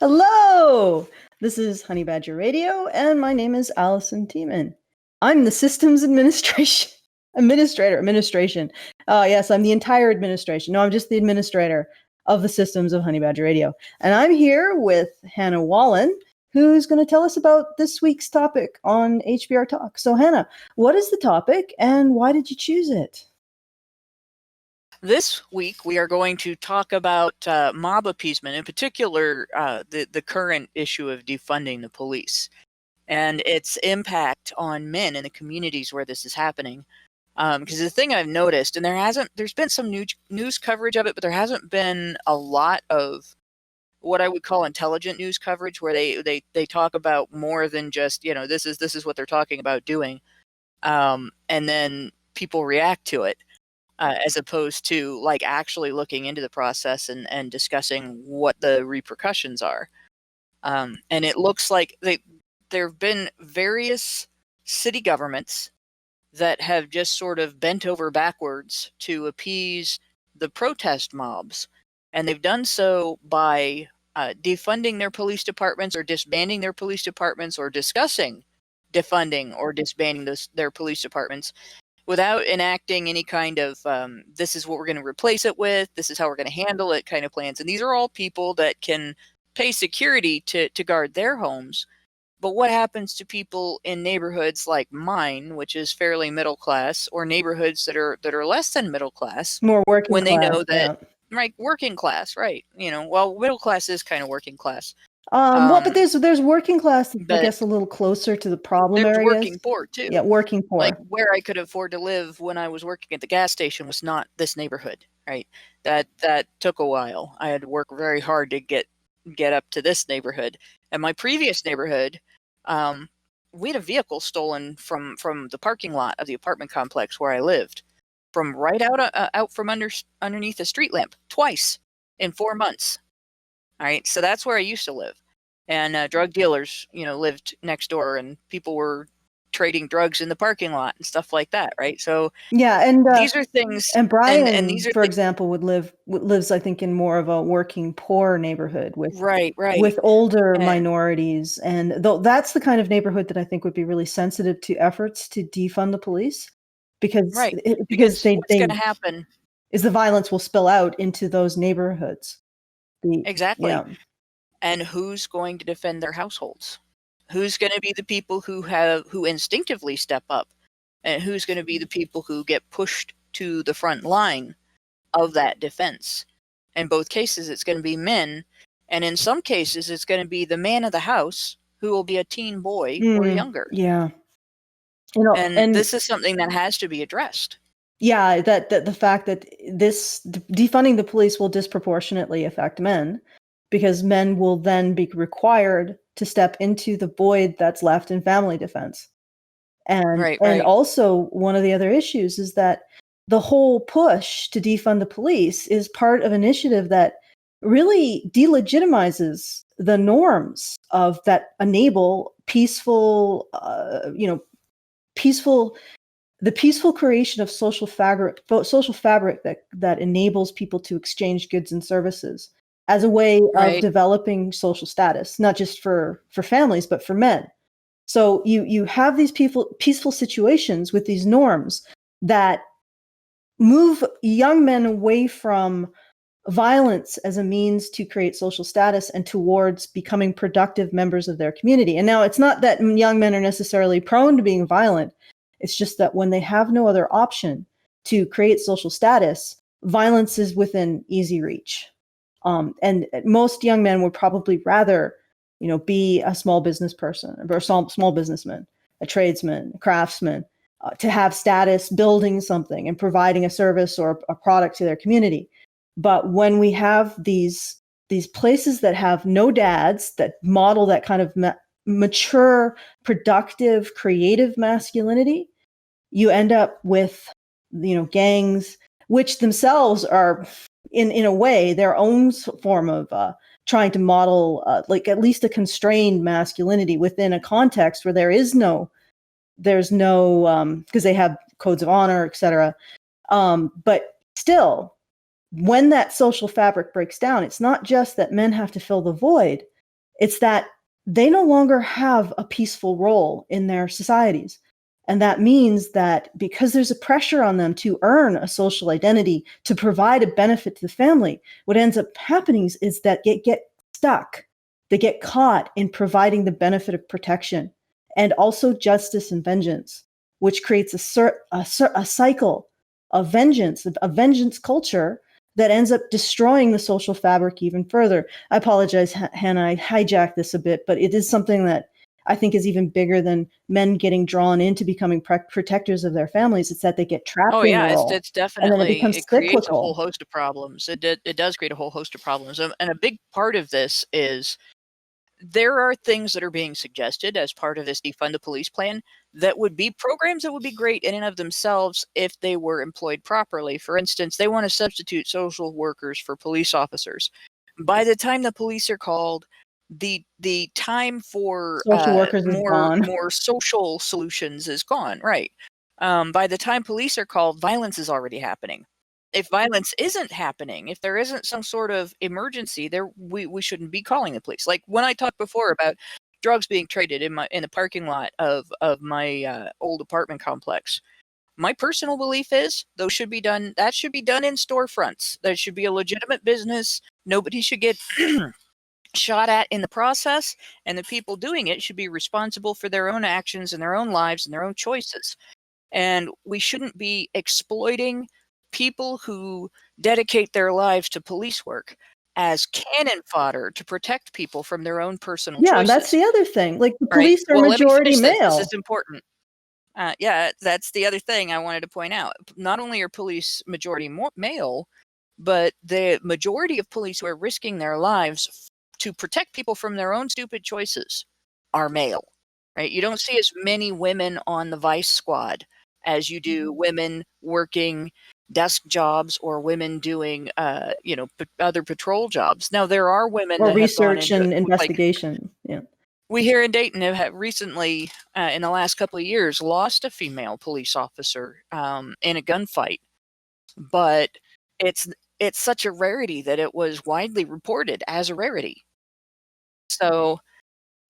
Hello! This is HoneyBadgerRadio, and my name is Alison Tiemann. I'm the systems administration. Yes, I'm the entire administration. No, I'm just the administrator of the systems of HoneyBadgerRadio. And I'm here with Hannah Wallen, who's going to tell us about this week's topic on HBR Talk. So, Hannah, what is the topic, and why did you choose it? This week, we are going to talk about mob appeasement, in particular, the current issue of defunding the police and its impact on men in the communities where this is happening. Because the thing I've noticed, and there's been some news coverage of it, but there hasn't been a lot of what I would call intelligent news coverage, where they talk about more than just, this is what they're talking about doing, and then people react to it. As opposed to like actually looking into the process and discussing what the repercussions are. And it looks like there have been various city governments that have just sort of bent over backwards to appease the protest mobs. And they've done so by defunding their police departments or disbanding their police departments or discussing defunding or disbanding their police departments, without enacting any kind of this is what we're going to replace it with, this is how we're going to handle it kind of plans. And these are all people that can pay security to guard their homes. But what happens to people in neighborhoods like mine, which is fairly middle class, or neighborhoods that are less than middle class, More working when class, they know that, right, working class, right? Well, middle class is kind of working class. But there's working class, I guess, a little closer to the problem areas. There's working poor too. Yeah, working poor. Like where I could afford to live when I was working at the gas station was not this neighborhood, right? That took a while. I had to work very hard to get up to this neighborhood. And my previous neighborhood, we had a vehicle stolen from the parking lot of the apartment complex where I lived, from right out from underneath a street lamp twice in 4 months. All right, so that's where I used to live, and drug dealers, lived next door, and people were trading drugs in the parking lot and stuff like that, right? So yeah, and these are things. And Brian, and these are for example, lives, I think, in more of a working poor neighborhood with right with older minorities, and that's the kind of neighborhood that I think would be really sensitive to efforts to defund the police, because what's going to happen is the violence will spill out into those neighborhoods. Exactly. Yeah. And who's going to defend their households? Who's going to be the people who instinctively step up? And who's going to be the people who get pushed to the front line of that defense? In both cases, it's going to be men. And in some cases, it's going to be the man of the house who will be a teen boy or younger. Yeah. And this is something that has to be addressed. Yeah, that the fact that this defunding the police will disproportionately affect men, because men will then be required to step into the void that's left in family defense. And also, one of the other issues is that the whole push to defund the police is part of an initiative that really delegitimizes the norms of that enable peaceful creation of social fabric that enables people to exchange goods and services as a way of developing social status, not just for families, but for men. So you have these peaceful situations with these norms that move young men away from violence as a means to create social status and towards becoming productive members of their community. And now it's not that young men are necessarily prone to being violent. It's just that when they have no other option to create social status, violence is within easy reach. And most young men would probably rather, be a small business person or a small businessman, a tradesman, a craftsman, to have status building something and providing a service or a product to their community. But when we have these places that have no dads, that model that kind of mature, productive, creative masculinity, you end up with, gangs, which themselves are, in a way, their own form of trying to model, at least a constrained masculinity within a context where there's no, because they have codes of honor, etc. But still, when that social fabric breaks down, it's not just that men have to fill the void, It's that they no longer have a peaceful role in their societies. And that means that because there's a pressure on them to earn a social identity, to provide a benefit to the family, what ends up happening is that they get stuck. They get caught in providing the benefit of protection and also justice and vengeance, which creates a cycle of vengeance, a vengeance culture that ends up destroying the social fabric even further. I apologize, Hannah, I hijacked this a bit, but it is something that I think is even bigger than men getting drawn into becoming protectors of their families. It's that they get trapped in the role. It's definitely, and then it becomes creates a cyclical. whole host of problems. It does create a whole host of problems. And a big part of this is there are things that are being suggested as part of this defund the police plan that would be programs that would be great in and of themselves if they were employed properly. For instance, they want to substitute social workers for police officers. By the time the police are called, the time for social workers is gone. more social solutions is gone, right? By the time police are called, violence is already happening. If violence isn't happening, if there isn't some sort of emergency, we shouldn't be calling the police. Like when I talked before about drugs being traded in the parking lot of my old apartment complex, my personal belief is that should be done in storefronts. That should be a legitimate business. Nobody should get shot at in the process, and the people doing it should be responsible for their own actions and their own lives and their own choices. And we shouldn't be exploiting people who dedicate their lives to police work as cannon fodder to protect people from their own personal choices. Yeah, that's the other thing. Like the police are majority male. This is important. Yeah, that's the other thing I wanted to point out. Not only are police majority male, but the majority of police who are risking their lives to protect people from their own stupid choices are male, right? You don't see as many women on the vice squad as you do women working desk jobs or women doing, other patrol jobs. Now there are women or that research have gone into, and investigation. Yeah, we here in Dayton have recently, in the last couple of years, lost a female police officer in a gunfight, but it's such a rarity that it was widely reported as a rarity. So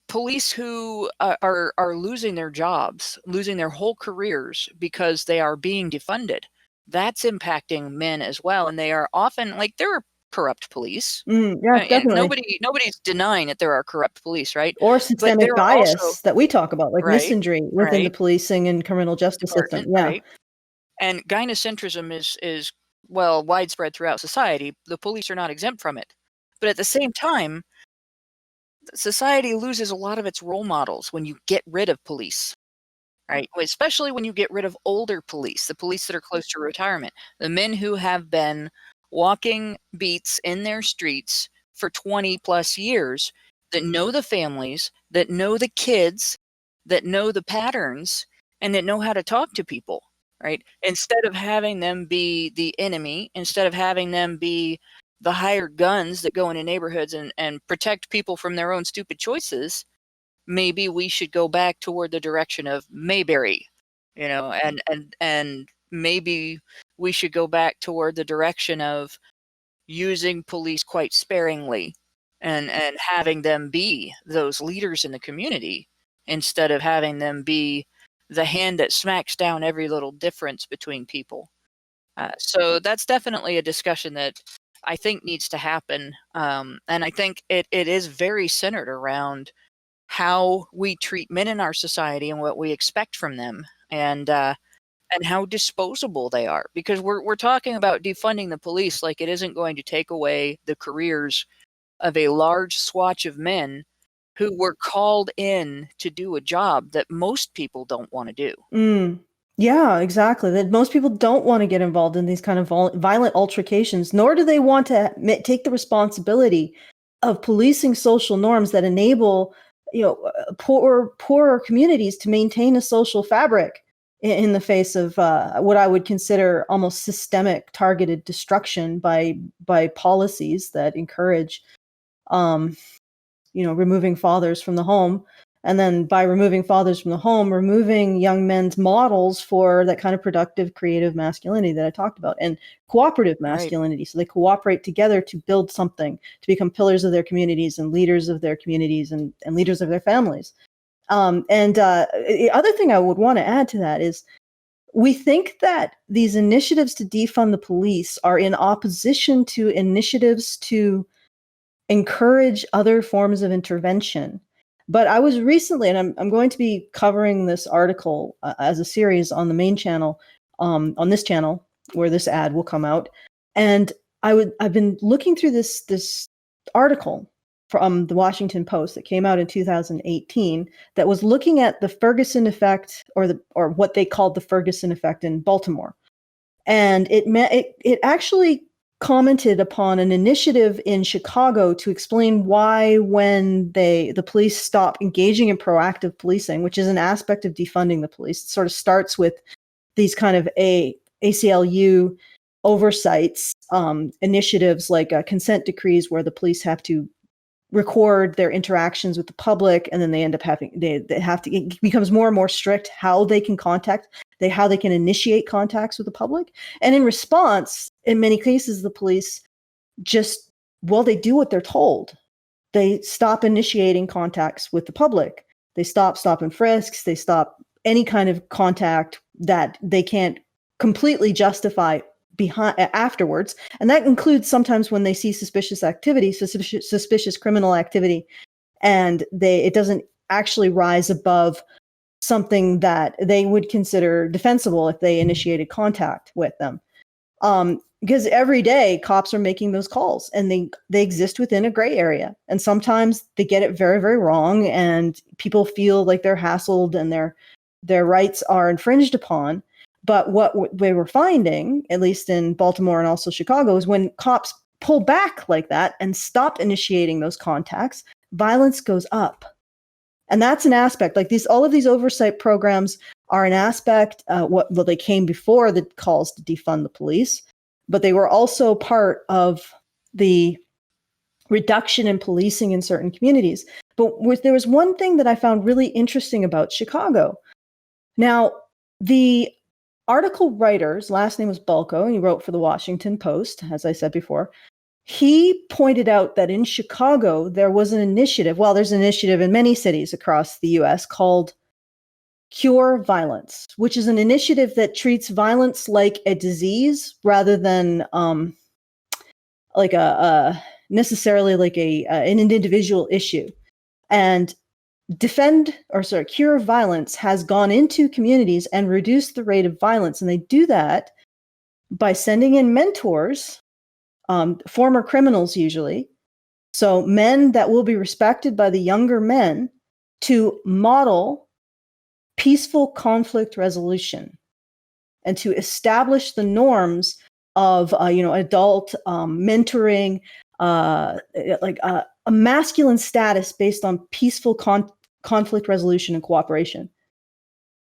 police who are losing their jobs, losing their whole careers because they are being defunded, that's impacting men as well. And they are often, like, there are corrupt police. Yeah, definitely. Nobody's denying that there are corrupt police, right? Or systemic bias that we talk about, like misandry within the policing and criminal justice system. Yeah. Right. And gynocentrism is widespread throughout society. The police are not exempt from it. But at the same time, society loses a lot of its role models when you get rid of police, right? Especially when you get rid of older police, the police that are close to retirement, the men who have been walking beats in their streets for 20 plus years, that know the families, that know the kids, that know the patterns, and that know how to talk to people, right? Instead of having them be the enemy, instead of having them be the hired guns that go into neighborhoods and protect people from their own stupid choices, maybe we should go back toward the direction of Mayberry, and maybe we should go back toward the direction of using police quite sparingly and having them be those leaders in the community instead of having them be the hand that smacks down every little difference between people. So that's definitely a discussion that I think needs to happen. And I think it is very centered around how we treat men in our society and what we expect from them, and how disposable they are. Because we're talking about defunding the police like it isn't going to take away the careers of a large swatch of men who were called in to do a job that most people don't want to do. Yeah, exactly. That most people don't want to get involved in these kind of violent altercations, nor do they want to take the responsibility of policing social norms that enable, poorer communities to maintain a social fabric in the face of what I would consider almost systemic targeted destruction by policies that encourage, removing fathers from the home And then by removing fathers from the home, removing young men's models for that kind of productive, creative masculinity that I talked about, and cooperative masculinity. Right. So they cooperate together to build something, to become pillars of their communities and leaders of their communities and leaders of their families. The other thing I would want to add to that is we think that these initiatives to defund the police are in opposition to initiatives to encourage other forms of intervention. But I was recently, and I'm going to be covering this article as a series on the main channel, on this channel where this ad will come out. And I've been looking through this article from the Washington Post that came out in 2018 that was looking at the Ferguson effect, or what they called the Ferguson effect in Baltimore. And it actually commented upon an initiative in Chicago to explain why, when the police stop engaging in proactive policing, which is an aspect of defunding the police, it sort of starts with these kind of ACLU oversights, initiatives like consent decrees where the police have to record their interactions with the public, and then they end up having they have to, it becomes more and more strict how they can how they can initiate contacts with the public. And in response, in many cases, the police they do what they're told. They stop initiating contacts with the public. They stop and frisks. They stop any kind of contact that they can't completely justify afterwards. And that includes sometimes when they see suspicious activity, suspicious criminal activity, and it doesn't actually rise above something that they would consider defensible if they initiated contact with them. Because every day cops are making those calls, and they exist within a gray area. And sometimes they get it very, very wrong, and people feel like they're hassled and their rights are infringed upon. But what we were finding, at least in Baltimore and also Chicago, is when cops pull back like that and stop initiating those contacts, violence goes up. And that's an aspect. Like all of these oversight programs are an aspect. They came before the calls to defund the police, but they were also part of the reduction in policing in certain communities. But there was one thing that I found really interesting about Chicago. Now, the article writer's last name was Balco, and he wrote for the Washington Post, as I said before. He pointed out that in Chicago, there was an initiative. Well, there's an initiative in many cities across the U.S. called Cure Violence, which is an initiative that treats violence like a disease rather than like necessarily like an individual issue. And Cure Violence has gone into communities and reduced the rate of violence. And they do that by sending in mentors, former criminals usually. So men that will be respected by the younger men to model peaceful conflict resolution and to establish the norms of, adult mentoring, like a masculine status based on peaceful conflict resolution and cooperation.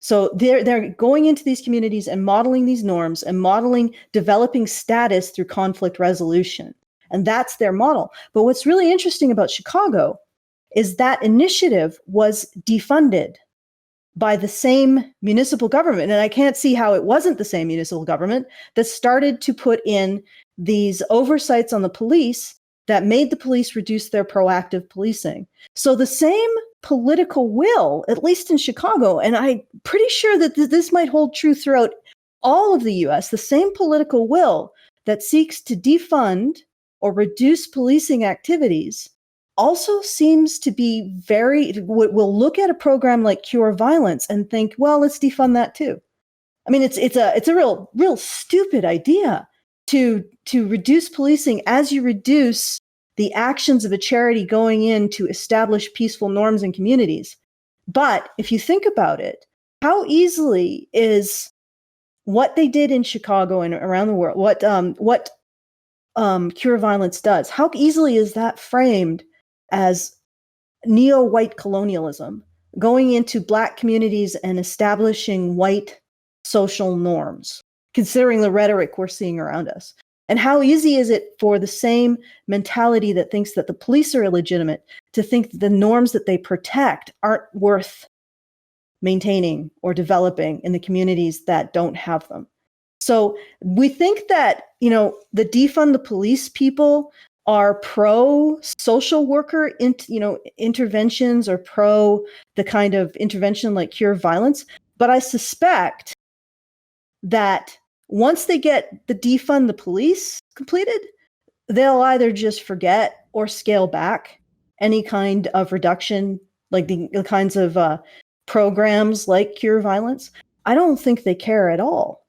So they're going into these communities and modeling these norms and developing status through conflict resolution. And that's their model. But what's really interesting about Chicago is that initiative was defunded by the same municipal government. And I can't see how it wasn't the same municipal government that started to put in these oversights on the police that made the police reduce their proactive policing. So the same political will, at least in Chicago, and I'm pretty sure that this might hold true throughout all of the US, the same political will that seeks to defund or reduce policing activities also seems to be we'll look at a program like Cure Violence and think, well, let's defund that too. I mean, it's a real stupid idea to reduce policing as you reduce the actions of a charity going in to establish peaceful norms in communities. But if you think about it, how easily is what they did in Chicago and around the world, what Cure Violence does, how easily is that framed as neo-white colonialism, going into Black communities and establishing white social norms, considering the rhetoric we're seeing around us. And how easy is it for the same mentality that thinks that the police are illegitimate to think that the norms that they protect aren't worth maintaining or developing in the communities that don't have them? So we think that, the defund the police people are pro social worker, interventions, or pro the kind of intervention like cure violence. But I suspect that once they get the defund the police completed, they'll either just forget or scale back any kind of reduction, like the kinds of programs like cure violence. I don't think they care at all.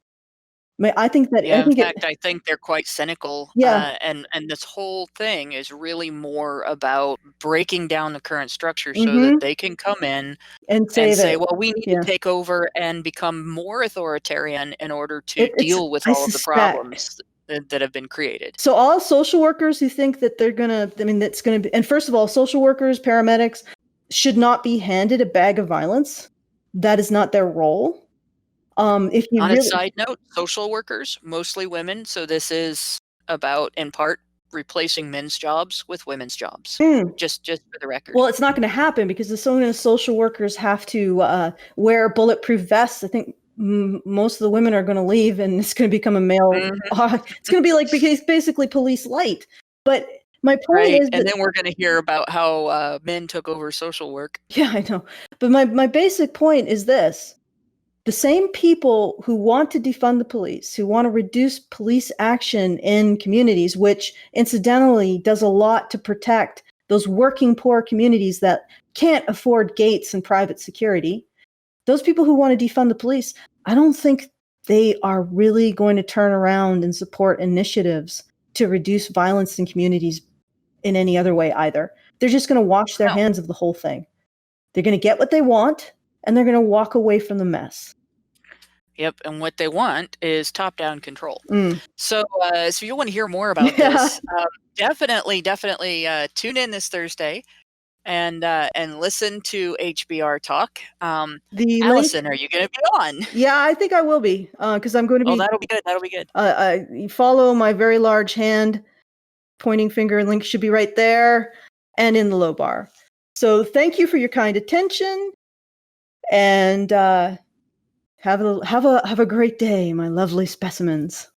I think that. Yeah, in fact, I think they're quite cynical. Yeah. And this whole thing is really more about breaking down the current structure so that they can come in and say, well, we need to take over and become more authoritarian in order to deal with I all of the suspect. problems that have been created. So all social workers who think that they're that's going to be, and first of all, social workers, paramedics should not be handed a bag of violence. That is not their role. If you On a side note, social workers, mostly women, so this is about, in part, replacing men's jobs with women's jobs. Just for the record. Well, it's not going to happen because as soon as social workers have to wear bulletproof vests, I think most of the women are going to leave, and it's going to become a male. It's going to be like basically police light. But my point is, and then we're going to hear about how men took over social work. Yeah, I know. But my basic point is this. The same people who want to defund the police, who want to reduce police action in communities, which incidentally does a lot to protect those working poor communities that can't afford gates and private security, those people who want to defund the police, I don't think they are really going to turn around and support initiatives to reduce violence in communities in any other way either. They're just going to wash their hands of the whole thing. They're going to get what they want, and they're going to walk away from the mess. Yep, and what they want is top-down control. So if you want to hear more about this, definitely tune in this Thursday and listen to HBR Talk. Alison, are you going to be on? Yeah, I think I will be, because I'm going to be. Oh, that'll be good. That'll be good. You follow my very large hand, pointing finger link should be right there, and in the low bar. So thank you for your kind attention, and have a great day, my lovely specimens.